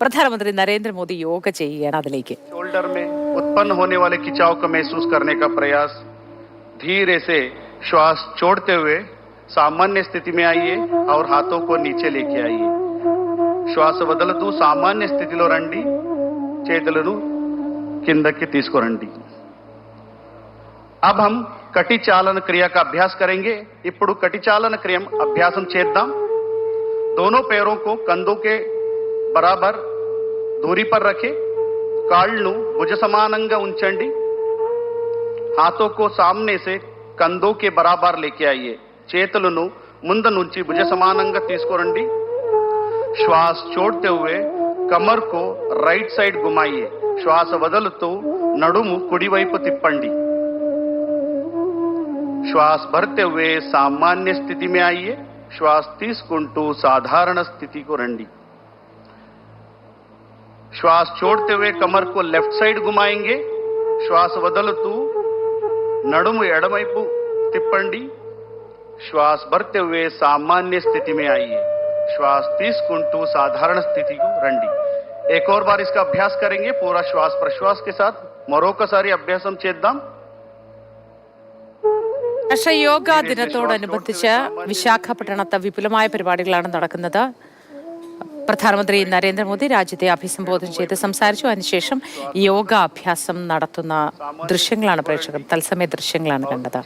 പ്രധാനമന്ത്രി നരേന്ദ്രമോദി യോഗ ചെയ്യുകയാണ് അതിലേക്ക്. शोल्डर में उत्पन्न होने वाले खिंचाव को महसूस करने का प्रयास, धीरे से श्वास छोड़ते हुए सामान्य स्थिति में आइए और हाथों को नीचे लेके आइए. శ్వాస వదులుతూ సామాన్య స్థితిలో రండి, చేతులను కిందకి తీసుకురండి. अब हम कटी चालन क्रिया का अभ्यास करेंगे. ఇప్పుడు कटी चालन क्रिया अभ्यासम చేద్దాం. दोनों पैरों को कंधों के बराबर दूरी पर रखें. కాళ్ళను భుజ సమానంగా ఉంచండి. हाथों को सामने से कंधों के बराबर लेके आइए. చేతులను ముందు నుంచి భుజ సమానంగా తీసుకురండి. श्वास छोड़ते हुए कमर को राइट साइड घुमाइए. श्वास వదులుతూ నడుము కుడివైపు తిప్పండి. श्वास भरते हुए सामान्य स्थिति में आइए. श्वास తీసుకుంటూ సాధారణ స్థితికి రండి. श्वास छोड़ते हुए कमर को लेफ्ट साइड घुमाएंगे. श्वास వదులుతూ నడుము ఎడమవైపు తిప్పండి. श्वास भरते हुए सामान्य स्थिति में आइए. श्वास తీసుకుంటూ సాధారణ స్థితికి రండి. एक और बार इसका अभ्यास करेंगे पूरा श्वास प्रश्वास के साथ. మరొకసారి అభ్యాసం చేద్దాం. രാഷ്ട്രീയ യോഗാ ദിനത്തോടനുബന്ധിച്ച് വിശാഖപട്ടണത്ത് വിപുലമായ പരിപാടികളാണ് നടക്കുന്നത്. പ്രധാനമന്ത്രി നരേന്ദ്രമോദി രാജ്യത്തെ അഭിസംബോധന ചെയ്ത് സംസാരിച്ചു. അതിനുശേഷം യോഗാഭ്യാസം നടത്തുന്ന ദൃശ്യങ്ങളാണ് പ്രേക്ഷകർ തത്സമയ ദൃശ്യങ്ങളാണ് കണ്ടത്.